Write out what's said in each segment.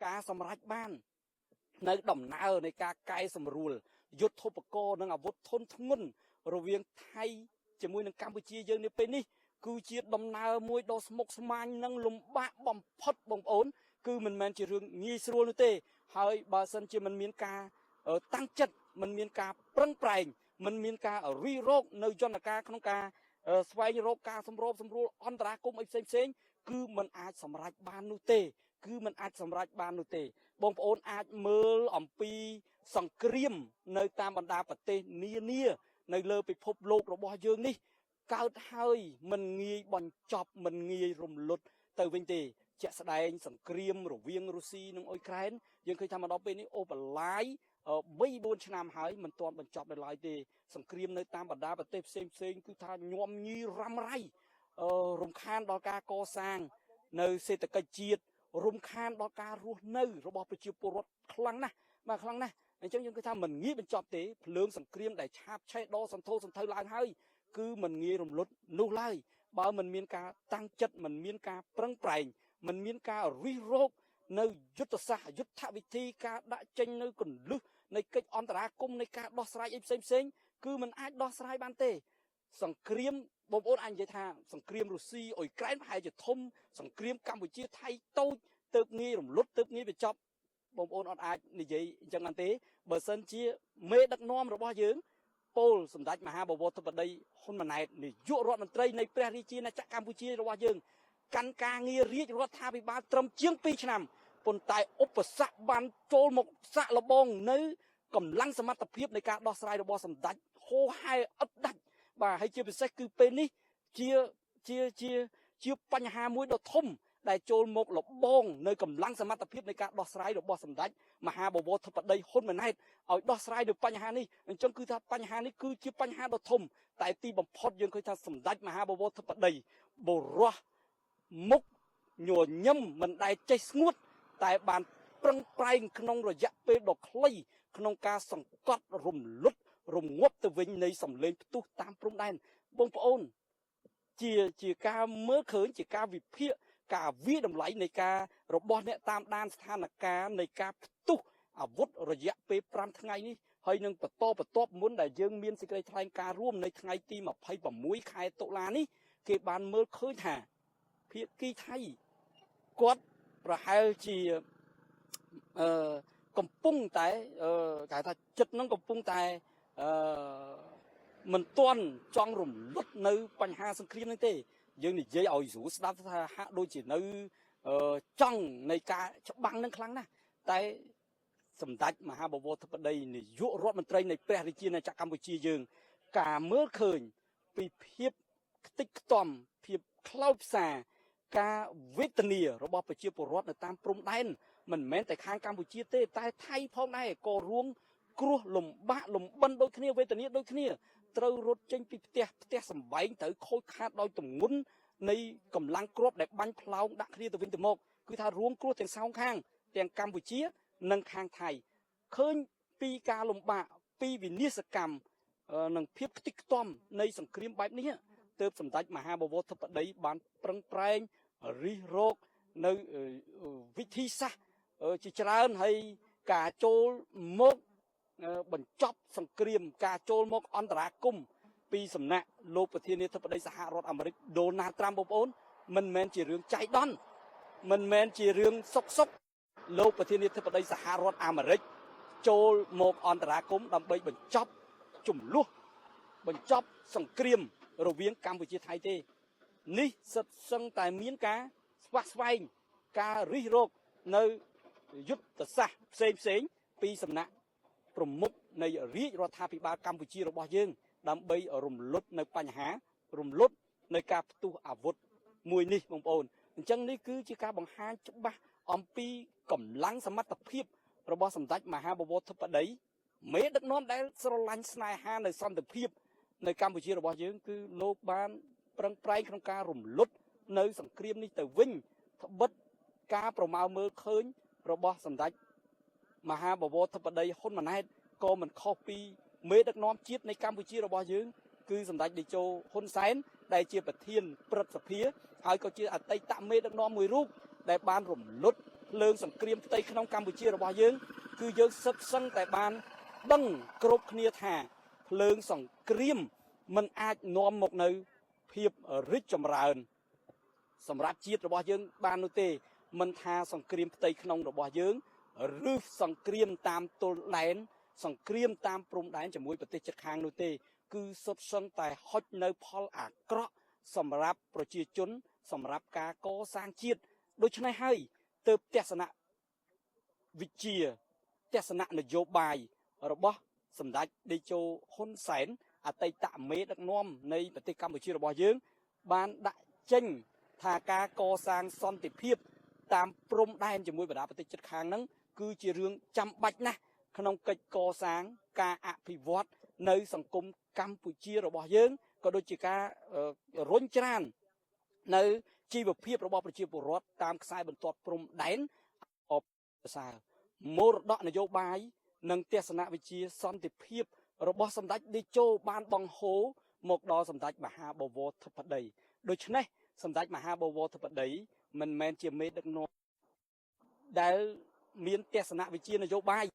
ការសម្រេចបាននៅដំណើរនៃការកែសម្រួលយុទ្ធឧបករណ៍និងអាវុធធនធ្ងន់រវាងថៃជាមួយនឹងកម្ពុជាយើងនាពេលនេះគឺជាដំណើរមួយដ៏ស្មុគស្មាញនិងលំបាកបំផុតបងប្អូនគឺមិនមែនជារឿងងាយស្រួលនោះទេហើយបើសិនជាមិនមានការតាំងចិត្តមិនមានការប្រឹងប្រែងមិនមានការរិះរោចនៅយន្តការក្នុងការស្វែងរកការសម្របសម្រួលអន្តរាគមន៍អីផ្សេងគឺมันអាចសម្រេចបាននោះទេគឺมันអាចសម្រេចបាននោះទេបងប្អូនអាចមើលអំពីសង្គ្រាមនៅតាមបណ្ដាប្រទេសនានានៅលើពិភពលោករបស់យើងនេះកើតហើយมันងាយបញ្ចប់มันងាយរំលត់ទៅវិញទេជាក់ស្ដែងសង្គ្រាមរវាងរុស្ស៊ីនិងអ៊ុយក្រែនយើងឃើញថាមកដល់ពេលនេះអូបន្លាយ 3-4 ឆ្នាំហើយមិនទាន់បញ្ចប់នៅឡើយទេសង្គ្រាមនៅតាមបណ្ដាប្រទេសផ្សេងគឺថាញោមញីរ៉ាំរ៉ៃរំខានដល់ការកសាងនៅសេដ្ឋកិច្ចជាតិរំខានដល់ការរស់នៅរបស់ប្រជាពលរដ្ឋខ្លាំងណាស់បាទខ្លាំងណាស់អញ្ចឹងយើងគិតថាមិនងាយបញ្ចប់ទេភ្លើងសង្គ្រាមដែលឆាបឆេះដល់សន្ធោសន្ធៅឡើងហើយគឺមិនងាយរំលត់នោះឡើយបើមិនមានការតាំងចិត្តមិនមានការប្រឹងប្រែងមិនមានការរិះរោចនៅយុទ្ធសាស្ត្រយុទ្ធវិធីការដាក់ចេញនៅកលឹះនៃកិច្ចអន្តរាគមន៍នៃការដោះស្រាយអីផ្សេងគឺมันអាចដោះស្រាយបានទេសង្គ្រាមបងប្អូនអាចនិយាយថាសង្គ្រាមរុស្ស៊ីអ៊ុយក្រែនប្រហែលជាធំសង្គ្រាមកម្ពុជាថៃតូចទៅងាយរំលត់ទៅងាយបញ្ចប់បងប្អូនអត់អាចនិយាយអញ្ចឹងបានទេបើសិនជាមេដឹកនាំរបស់យើងពលសម្ដេចមហាបវរធិបតីហ៊ុនម៉ាណែតនាយករដ្ឋមន្ត្រីនៃព្រះរាជាណាចក្រកម្ពុជារបស់យើងកាន់ការងាររាជរដ្ឋាភិបាលត្រឹមជាង2ឆ្នាំប៉ុន្តែឧបសគ្គបានចូលមកសាក់លបងនៅកម្លាំងសមត្ថភាពនៃការដោះស្រាយរបស់សម្ដេចហូហែឥតដាច់បាទហើយជាពិសេសគឺពេលនេះជាបញ្ហាមួយដ៏ធំដែលចូលមកលបងនៅកម្លាំងសមត្ថភាពនៃការដោះស្រាយរបស់សម្ដេចមហាបវរធិបតីហ៊ុនម៉ាណែតឲ្យដោះស្រាយនៅបញ្ហានេះអញ្ចឹងគឺថាបញ្ហានេះគឺជាបញ្ហាដ៏ធំតែទីបំផុតយើងឃើញថាសម្ដេចមហាបវរធិបតីបរោះមុខញញឹមមិនដែលចេះស្ងួតតែបានប្រឹងប្រែងក្នុងរយៈពេលដ៏ខ្លីក្នុងការសង្កត់រំលត់រងាប់ទៅវិញនៃសម្លេងផ្ទុះតាមព្រំដែនបងប្អូនជាការមើលឃើញជាការវិភាគការវិតម្លៃនៃការរបស់អ្នកតាមដានស្ថានភាពនៃការផ្ទុះអាវុធរយៈពេល5ថ្ងៃនេះហើយនឹងបន្តបន្ទាប់មុនដែលយើងមានសេចក្តីថ្លែងការណ៍រួមនៅថ្ងៃទី26ខែតុលានេះគេបានមើលឃើញថាភាគីថៃគាត់ប្រហែលជាកំពុងតែគេថាចិត្តនឹងកំពុងតែមិនទាន់ចង់រំលត់នៅបញ្ហាសង្គ្រាមនេះទេយើងនិយាយឲ្យស្រួលស្ដាប់ថាហាក់ដូចជានៅចង់នៃការច្បាំងនឹងខ្លាំងណាស់តែសម្ដេចមហាបវរធិបតីនាយករដ្ឋមន្ត្រីនៃព្រះរាជាណាចក្រកម្ពុជាយើងការមើលឃើញពីភាពខ្ទេចខ្ទាំភាពខ្លោចផ្សាការវេទនារបស់ប្រជាពលរដ្ឋនៅតាមព្រំដែនមិនមែនតែខាងកម្ពុជាទេតែថៃផងដែរក៏រួមគ្រោះលំបាកលំបិនដូចគ្នាវេទនាដូចគ្នាត្រូវរត់ចេញពីផ្ទះសម្បែងត្រូវខូចខាតដោយទម្ងន់នៃកម្លាំងគ្រាប់ដែលបាញ់ផ្លោងដាក់គ្នាទៅវិញទៅមកគឺថារួមគ្រោះទាំងសងខាងទាំងកម្ពុជានិងខាងថៃឃើញពីការលំបាកពីវិនាសកម្មនិងភាពខ្ទេចខ្ទាំនៃសង្គ្រាមបែបនេះទើបសម្ដេចមហាបវរធិបតីបានប្រឹងប្រែងរិះរោចនៅវិធីសាស្ត្រជាច្រើនហើយការចូលមកបញ្ចប់សង្គ្រាមការចូលមកអន្តរាគមន៍ពីសំណាក់លោកប្រធានាធិបតីសហរដ្ឋអាមេរិកដូណាល់ត្រាំបងប្អូនមិនមែនជារឿងចៃដន្យមិនមែនជារឿងសុកលោកប្រធានាធិបតីសហរដ្ឋអាមេរិកចូលមកអន្តរាគមន៍ដើម្បីបញ្ចប់ចំនួនបញ្ចប់សង្គ្រាមរវាងកម្ពុជាថៃទេនេះសិតសឹងតែមានការស្វះស្វែងការរិះរោចនៅយុទ្ធសាស្ត្រផ្សេងពីសំណាក់ប្រមុខនៃរាជរដ្ឋាភិបាលកម្ពុជារបស់យើងដើម្បីរំលត់នៅបញ្ហារំលត់នៅការផ្ទុះអាវុធមួយនេះបងប្អូនអញ្ចឹងនេះគឺជាការបង្ហាញច្បាស់អំពីកម្លាំងសមត្ថភាពរបស់សម្ដេចមហាបវរធិបតីមេដឹកនាំដែលស្រឡាញ់ស្នេហានៅសន្តិភាពនៅកម្ពុជារបស់យើងគឺលោកបានប្រឹងប្រែងក្នុងការរំលត់នៅសង្គ្រាមនេះទៅវិញត្បិតការប្រមាលមើលឃើញរបស់សម្ដេចមហាបវរធិបតីហ៊ុនម៉ាណែតក៏មិនខុសពីមេដឹកនាំជាតិនៃកម្ពុជារបស់យើងគឺសម្ដេចតេជោហ៊ុនសែនដែលជាប្រធានព្រឹទ្ធសភាហើយក៏ជាអតីតមេដឹកនាំមួយរូបដែលបានរំលត់ លើងសង្គ្រាមផ្ទៃក្នុងកម្ពុជារបស់យើងគឺយើងសិតសឹងតែបានដឹងគ្រប់គ្នាថាភ្លើងសង្គ្រាមមិនអាចនាំមកនៅភាពរីកចម្រើនសម្រាប់ជាតិរបស់យើងបាននោះទេមិនថាសង្គ្រាមផ្ទៃក្នុងរបស់យើងឬសង្គ្រាមតាមទល់ដែនសង្គ្រាមតាមព្រំដែនជាមួយប្រទេសជិតខាងនោះទេគឺសុទ្ធសឹងតែហុចនៅផលអាក្រក់សម្រាប់ប្រជាជនសម្រាប់ការកសាងជាតិដូច្នេះហើយទើបទស្សនវិជ្ជាទស្សននយោបាយរបស់សម្ដេចតេជោហ៊ុនសែនអតីតមេដឹកនាំនៃប្រទេសកម្ពុជារបស់យើងបានដាក់ចេញថាការកសាងសន្តិភាពតាមព្រំដែនជាមួយបណ្ដាប្រទេសជិតខាងហ្នឹងគឺជារឿងចាំបាច់ណាស់ក្នុងកិច្ចកសាងការអភិវឌ្ឍនៅសង្គមកម្ពុជារបស់យើងក៏ដូចជាការរុញច្រាននៅជីវភាពរបស់ប្រជាពលរដ្ឋតាមខ្សែបន្ទាត់ព្រំដែនអបប្រសើរមរតកនយោបាយនិងទស្សនវិជ្ជាសន្តិភាពរបស់សម្ដេចតេជោបានបង្ហូរមកដល់សម្ដេចមហាបវរធិបតីដូច្នេះសម្ដេចមហាបវរធិបតីមិនមែនជាមេដឹកនាំដែលមានទស្សនវិជ្ជានយោបាយ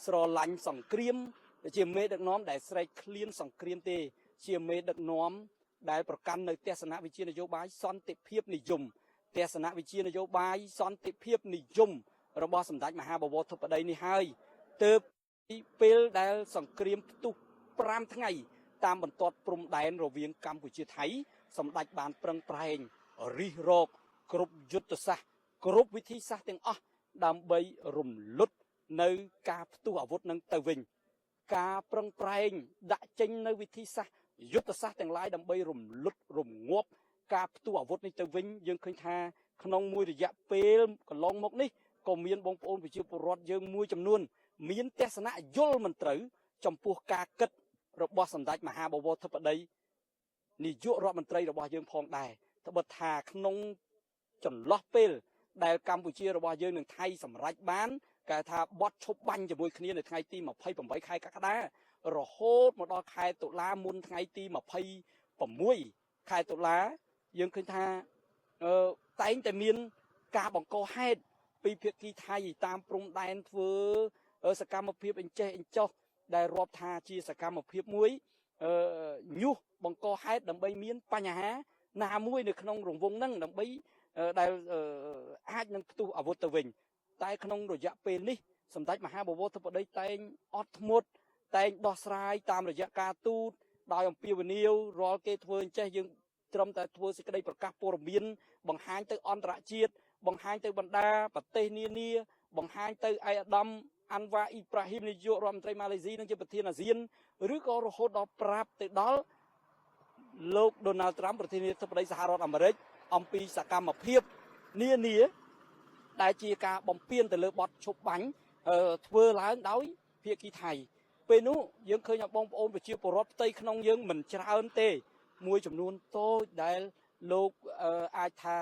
ស្រឡាញ់សង្គ្រាមជាមេដឹកនាំដែលស្រែកឃ្លានសង្គ្រាមទេជាមេដឹកនាំដែលប្រកាន់នៅទស្សនវិជ្ជានយោបាយសន្តិភាពនិយមទស្សនវិជ្ជានយោបាយសន្តិភាពនិយមរបស់សម្ដេចមហាបវរធិបតីនេះហើយទើបពីពេលដែលសង្គ្រាមផ្ទុះ5ថ្ងៃតាមបន្ទាត់ព្រំដែនរវាងកម្ពុជាថៃសម្ដេចបានប្រឹងប្រែងរិះរកគ្រប់យុទ្ធសាស្ត្រគ្រប់វិធីសាស្ត្រទាំងអស់ដើម្បីរំលត់នៅការផ្ទុះអាវុធនឹងទៅវិញការប្រឹងប្រែងដាក់ចេញនៅវិធីសាស្ត្រយុទ្ធសាស្ត្រទាំងឡាយដើម្បីរំលត់រងាប់ការផ្ទុះអាវុធនេះទៅវិញយើងឃើញថាក្នុងមួយរយៈពេលកន្លងមកនេះក៏មានបងប្អូនប្រជាពលរដ្ឋយើងមួយចំនួនមានទស្សនៈយល់មិនត្រូវចំពោះការគិតរបស់សម្ដេចមហាបវរធិបតីនាយករដ្ឋមន្ត្រីរបស់យើងផងដែរត្បិតថាក្នុងចន្លោះពេលដែលកម្ពុជារបស់យើងនឹងថៃសម្រេចបានគេថាបត់ឈប់បាញ់ជាមួយគ្នានៅថ្ងៃទី28ខែកក្កដារហូតមកដល់ខែតុលាមុនថ្ងៃទី26ខែតុលាយើងឃើញថាតែងតែមានការបង្កហេតុពីភាគីថៃតាមព្រំដែនធ្វើសកម្មភាពអញ្ចេះអញ្ចោះដែលរាប់ថាជាសកម្មភាពមួយញុះបង្កហេតុដើម្បីមានបញ្ហាណាមួយនៅក្នុងរង្វង់ហ្នឹងដើម្បីដែលអាចនឹងផ្ទុះអាវុធទៅវិញតែក្នុងរយៈពេលនេះសម្ដេចមហាបវរធិបតីតែងអត់ធ្មត់តែងដោះស្រាយតាមរយៈការទូតដោយអំពាវនាវរាល់គេធ្វើអញ្ចេះយើងត្រឹមតែធ្វើសេចក្តីប្រកាសព័ត៌មានបង្ហាញទៅអន្តរជាតិបង្ហាញទៅបណ្ដាប្រទេសនានាបង្ហាញទៅឯកឧត្តមអាន់វ៉ាអ៊ីប្រាហ៊ីមនាយករដ្ឋមន្ត្រីម៉ាឡេស៊ីនិងជាប្រធានអាស៊ានឬក៏រហូតដល់ប្រាប់ទៅដល់លោកដូណាល់ត្រាំប្រធានាធិបតីសហរដ្ឋអាមេរិកអំពីសកម្មភាពនានាដែលជាការបំពានទៅលើបទឈប់បាញ់ធ្វើឡើងដោយភាគីថៃពេលនោះយើងឃើញបងប្អូនប្រជាពលរដ្ឋផ្ទៃក្នុងយើងមិនច្រើនទេមួយចំនួនតូចដែលលោកអាចថា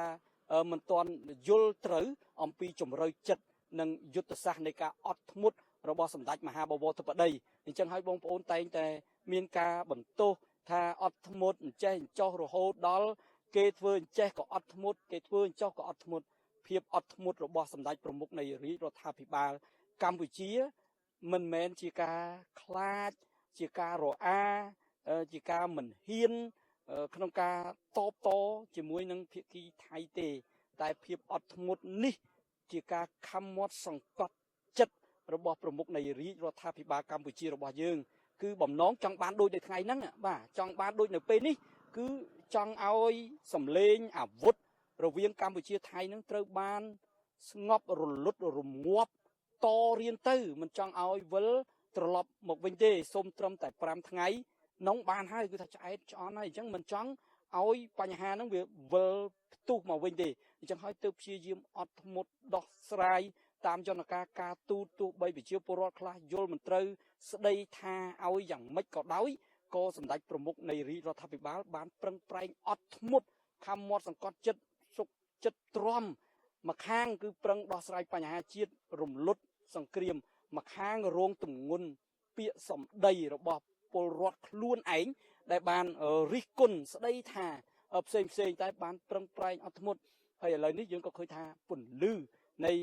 មិនទាន់យល់ត្រូវអំពីជំរឿចិត្តនិងយុទ្ធសាស្ត្រនៃការអត់ធ្មត់របស់សម្ដេចមហាបវរធិបតីអញ្ចឹងហើយបងប្អូនតែងតែមានការបន្ទោសថាអត់ធ្មត់អញ្ចេះអញ្ចោះរហូតដល់គេធ្វើអញ្ចេះក៏អត់ធ្មត់គេធ្វើអញ្ចោះក៏អត់ធ្មត់ភាពអត់ធ្មត់របស់សម្ដេចប្រមុខនៃរាជរដ្ឋាភិបាលកម្ពុជាមិនមែនជាការខ្លាចជាការរអាជាការមិនហ៊ានក្នុងការតបតជាមួយនឹងភាគីថៃទេតែភាពអត់ធ្មត់នេះជាការខំមាត់សង្កត់ចិត្តរបស់ប្រមុខនៃរាជរដ្ឋាភិបាលកម្ពុជារបស់យើងគឺបំណងចង់បានដូចនៅថ្ងៃហ្នឹងបាទចង់បានដូចនៅពេលនេះគឺចង់ឲ្យសម្លេងអាវុធរវាងកម្ពុជាថៃនឹងត្រូវបានស្ងប់រលត់រងាប់តរៀនទៅមិនចង់ឲ្យវិលត្រឡប់មកវិញទេសូមត្រឹមតែ5ថ្ងៃនងបានហើយគឺថាឆ្អែតឆ្អន់ហើយអញ្ចឹងមិនចង់ឲ្យបញ្ហាហ្នឹងវាវិលផ្ទុះមកវិញទេអញ្ចឹងហើយទើបព្យាយាមអត់ធ្មត់ដោះស្រាយតាមយន្តការទូតទោះបីប្រជាពលរដ្ឋខ្លះយល់មិនត្រូវស្ដីថាឲ្យយ៉ាងម៉េចក៏ដោយក៏សម្ដេចប្រមុខនៃរាជរដ្ឋាភិបាលបានប្រឹងប្រែងអត់ធ្មត់ខំមាត់សង្កត់ចិត្តសុខចិត្តទ្រាំមួយខាងគឺប្រឹងដោះស្រាយបញ្ហាជាតិរំលត់សង្គ្រាមមួយខាងរងទម្ងន់ពាក្យសម្ដីរបស់ពលរដ្ឋខ្លួនឯងដែលបានរិះគន់ស្ដីថាផ្សេងតែបានប្រឹងប្រែងអត់ធ្មត់ហើយឥឡូវនេះយើងក៏ឃើញថាពន្លឺ នៃ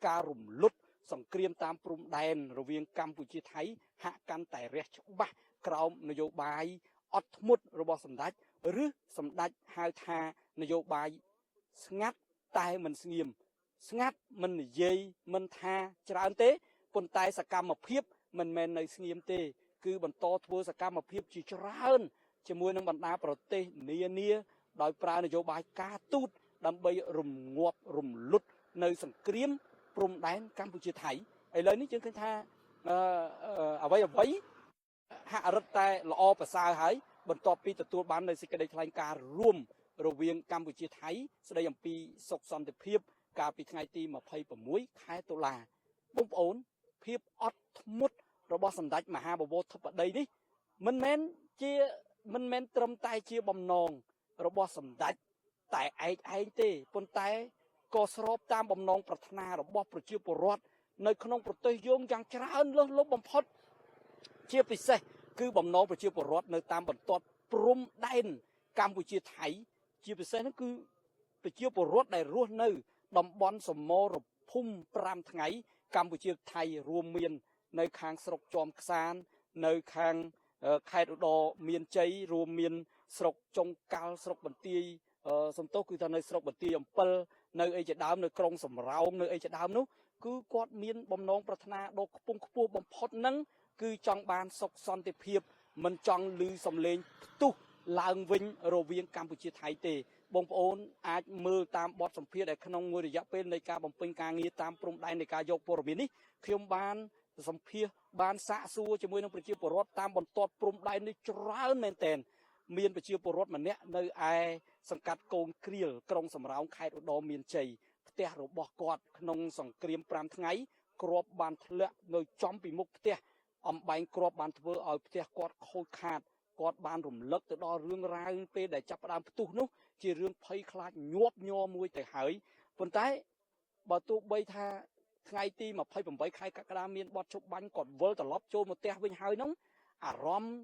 ការរំលត់សង្គ្រាមតាមព្រំដែនរវាងកម្ពុជាថៃហាក់កាន់តែរះច្បាស់ក្រោមនយោបាយអត់ធ្មត់របស់សម្ដេចឬសម្ដេចហៅថានយោបាយស្ងាត់តែមិនស្ងៀមស្ងាត់មិននិយាយមិនថាច្រើនទេប៉ុន្តែសកម្មភាពមិនមែននៅស្ងៀមទេគឺបន្តធ្វើសកម្មភាពជាច្រើនជាមួយនឹងបណ្ដាប្រទេសនានាដោយប្រើនយោបាយការទូតដើម្បីរំងាប់រំលត់នៅសង្គ្រាមព្រំដែនកម្ពុជាថៃឥឡូវនេះយើងឃើញថាអ្វីហាក់រឹតតែល្អប្រសើរហើយបន្ទាប់ពីទទួលបាននៅសេចក្តីថ្លែងការណ៍រួមរវាងកម្ពុជាថៃស្តីអំពីសុខសន្តិភាពកាលពីថ្ងៃទី26ខែតុលាបងប្អូនភាពអត់ធ្មត់របស់សម្ដេចមហាបវរធិបតីនេះមិនមែនត្រឹមតែជាបំណងរបស់សម្ដេចតែឯងទេប៉ុន្តែក៏ស្របតាមបំណងប្រាថ្នារបស់ប្រជាពលរដ្ឋនៅក្នុងប្រទេសយើងយ៉ាងច្រើនលើសលប់បំផុតជាពិសេសគឺបំណងប្រជាពលរដ្ឋនៅតាមបន្ទាត់ព្រំដែនកម្ពុជាថៃជាពិសេសនោះគឺប្រជាពលរដ្ឋដែលរស់នៅតំបន់សមរភូមិ5ថ្ងៃកម្ពុជាថៃរួមមាននៅខាងស្រុកជាំខ្សាននៅខាងខេត្តឧត្តរមានជ័យរួមមានស្រុកចុងកាល់ស្រុកបន្ទាយសំទោសគឺថានៅស្រុកបន្ទាយអំពិលនៅអីជាដើមនៅក្រុងសំរោងនៅអីជាដើមនោះគឺគាត់មានបំណងប្រាថ្នាដ៏ខ្ពង់ខ្ពស់បំផុតហ្នឹងគឺចង់បានសុខសន្តិភាពមិនចង់ឮសំឡេងផ្ទុះឡើងវិញរវាងកម្ពុជាថៃទេបងប្អូនអាចមើលតាមបទសម្ភាសន៍ដែលក្នុងមួយរយៈពេលនៃការបំពេញការងារតាមព្រំដែននៃការយកព័ត៌មាននេះខ្ញុំបានសម្ភាសន៍បានសាកសួរជាមួយនឹងប្រជាពលរដ្ឋតាមបន្ទាត់ព្រំដែននេះច្រើនមែនទែនមានប្រជាពលរដ្ឋម្នាក់នៅឯសង្កាត់កូនគ្រៀលក្រុងសំរោងខេត្តឧត្តរមានជ័យផ្ទះរបស់គាត់ក្នុងសង្គ្រាម5ថ្ងៃគ្រាប់បានធ្លាក់នៅចំពីមុខផ្ទះអំបែងគ្រាប់បានធ្វើឲ្យផ្ទះគាត់ខូចខាតគាត់បានរំលឹកទៅដល់រឿងរ៉ាវពេលដែលចាប់ផ្ដើមផ្ទុះនោះជារឿងភ័យខ្លាចញាប់ញ័រមួយទៅហើយប៉ុន្តែបើទោះបីថាថ្ងៃទី28ខែកក្កដាមានបទជប់បាញ់គាត់វិលត្រឡប់ចូលមកផ្ទះវិញហើយហ្នឹងអារម្មណ៍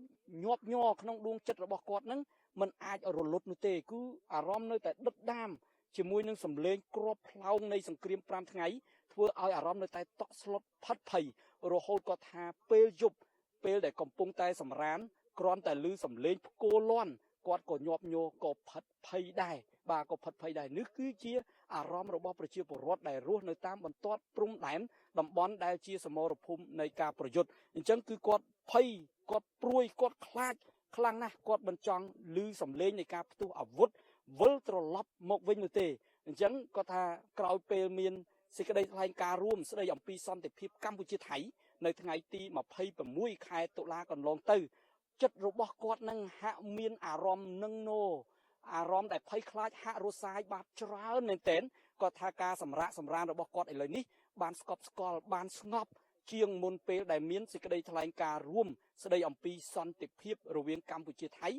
ញាប់ញ័រក្នុងដួងចិត្តរបស់គាត់ហ្នឹងมันអាចរលត់នោះទេគឺអារម្មណ៍នៅតែដិតដាមជាមួយនឹងសម្លេងគ្រាប់ផ្លោងនៃសង្គ្រាម5ថ្ងៃធ្វើឲ្យអារម្មណ៍នៅតែតក់ស្លុតផិតភ័យរហូតគាត់ថាពេលយប់ពេលដែលកំពុងតែសម្រានគ្រាន់តែឮសំឡេងផ្គរលាន់គាត់ក៏ញាប់ញ័រក៏ផិតភ័យដែរបាទក៏ផិតភ័យដែរនេះគឺជាអារម្មណ៍របស់ប្រជាពលរដ្ឋដែលរស់នៅតាមបន្ទាត់ព្រំដែនតំបន់ដែលជាសមរភូមិនៃការប្រយុទ្ធអញ្ចឹងគឺគាត់ភ័យគាត់ព្រួយគាត់ខ្លាចខ្លាំងណាស់គាត់មិនចង់ឮសំឡេងនៃការផ្ទុះអាវុធវិលត្រឡប់មកវិញនោះទេអញ្ចឹងគាត់ថាក្រោយពេលមានសេចក្តីថ្លែងការណ៍រួមស្តីអំពីសន្តិភាពកម្ពុជាថៃនៅថ្ងៃទី26ខែតុលាកន្លងទៅចិត្តរបស់គាត់នឹងហាក់មានអារម្មណ៍នឹងណូអារម្មណ៍ដែលភ័យខ្លាចហាក់រសាយបាត់ច្រើនមែនទែនគាត់ថាការសម្រាកសម្រានរបស់គាត់ឥឡូវនេះបានស្កប់ស្កល់បានស្ងប់ជាងមុនពេលដែលមានសេចក្តីថ្លែងការណ៍រួមស្តីអំពីសន្តិភាពរវាងកម្ពុជាថៃ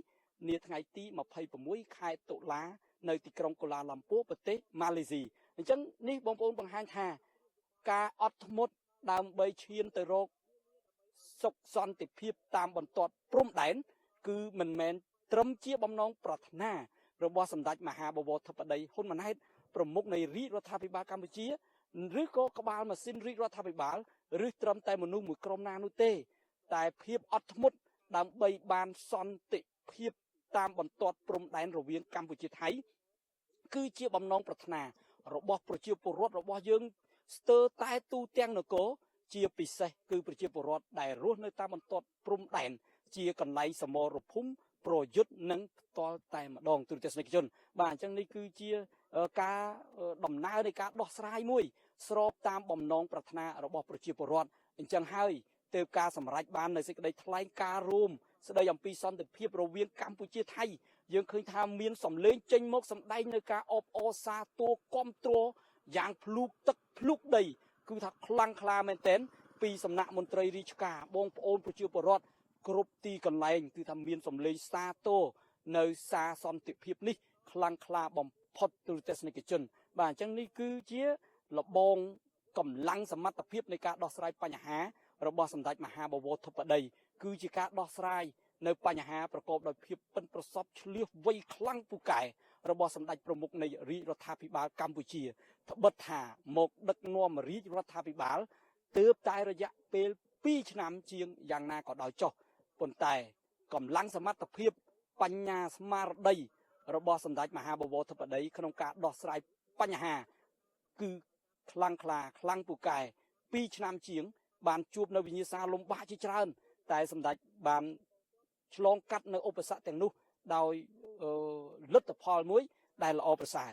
នាថ្ងៃទី26ខែតុលានៅទីក្រុងកូឡាឡាំពូប្រទេសម៉ាឡេស៊ីអញ្ចឹងនេះបងប្អូនបង្ហាញថាការអត់ធ្មត់ដើម្បីឈានទៅរកសុខសន្តិភាពតាមបន្ទាត់ព្រំដែនគឺមិនមែនត្រឹមជាបំណងប្រាថ្នារបស់សម្ដេចមហាបវរធិបតីហ៊ុនម៉ាណែតប្រមុខនៃរាជរដ្ឋាភិបាលកម្ពុជាឬក៏ក្បាលម៉ាស៊ីនរាជរដ្ឋាភិបាលឬត្រឹមតែមនុស្សមួយក្រុមណានោះទេតែភាពអត់ធ្មត់ដើម្បីបានសន្តិភាពតាមបន្ទាត់ព្រំដែនរវាងកម្ពុជាថៃគឺជាបំណងប្រាថ្នារបស់ប្រជាពលរដ្ឋរបស់យើងស្ទើរតែទូទាំងនគរជាពិសេសគឺប្រជាពលរដ្ឋដែលរស់នៅតាមបន្ទាត់ព្រំដែនជាកន្លែងសមរភូមិប្រយុទ្ធនឹងផ្ទាល់តែម្ដងទូរទស្សនិកជនបាទអញ្ចឹងនេះគឺជាការដំណើរនៃការដោះស្រាយមួយស្របតាមបំណងប្រាថ្នារបស់ប្រជាពលរដ្ឋអញ្ចឹងហើយទើបការសម្រេចបាននៅសេចក្តីថ្លែងការណ៍រួមស្តីអំពីសន្តិភាពរវាងកម្ពុជាថៃយើងឃើញថាមានសម្លេងចេញមកសម្ដែងនៅការអបអរសាទរគាំទ្រយ៉ាងភ្លូកទឹកភ្លូកដីគឺថាខ្លាំងក្លាមែនទែនពីសំណាក់មន្ត្រីរាជការបងប្អូនប្រជាពលរដ្ឋគ្រប់ទីកន្លែងគឺថាមានសម្លេងសាទរនៅសារសន្តិភាពនេះខ្លាំងក្លាបំផុតទូរទស្សនិកជនបាទអញ្ចឹងនេះគឺជាលបងកម្លាំងសមត្ថភាពនៃការដោះស្រាយបញ្ហារបស់សម្ដេចមហាបវរធិបតីគឺជាការដោះស្រាយនៅបញ្ហាប្រកបដោយភាពប៉ិនប្រសប់ឆ្លៀសវៃខ្លាំងពូកែ របស់សម្ដេចប្រមុខនៃរាជរដ្ឋាភិបាលកម្ពុជាត្បិតថាមកដឹកនាំរាជរដ្ឋាភិបាលទើបតែរយៈពេល2 ឆ្នាំជាងយ៉ាងណាក៏ដោយចុះប៉ុន្តែកម្លាំងសមត្ថភាពបញ្ញាស្មារតីរបស់សម្ដេចមហាបវរធិបតីក្នុងការដោះស្រាយបញ្ហាគឺខ្លាំងក្លាខ្លាំងពូកែ2 ឆ្នាំជាងបានជួបនៅវិញ្ញាសាលំបាកជាច្រើនតែសម្ដេចបានឆ្លងកាត់នៅឧបសគ្គទាំងនោះដោយលទ្ធផលមួយដែលល្អប្រសើរ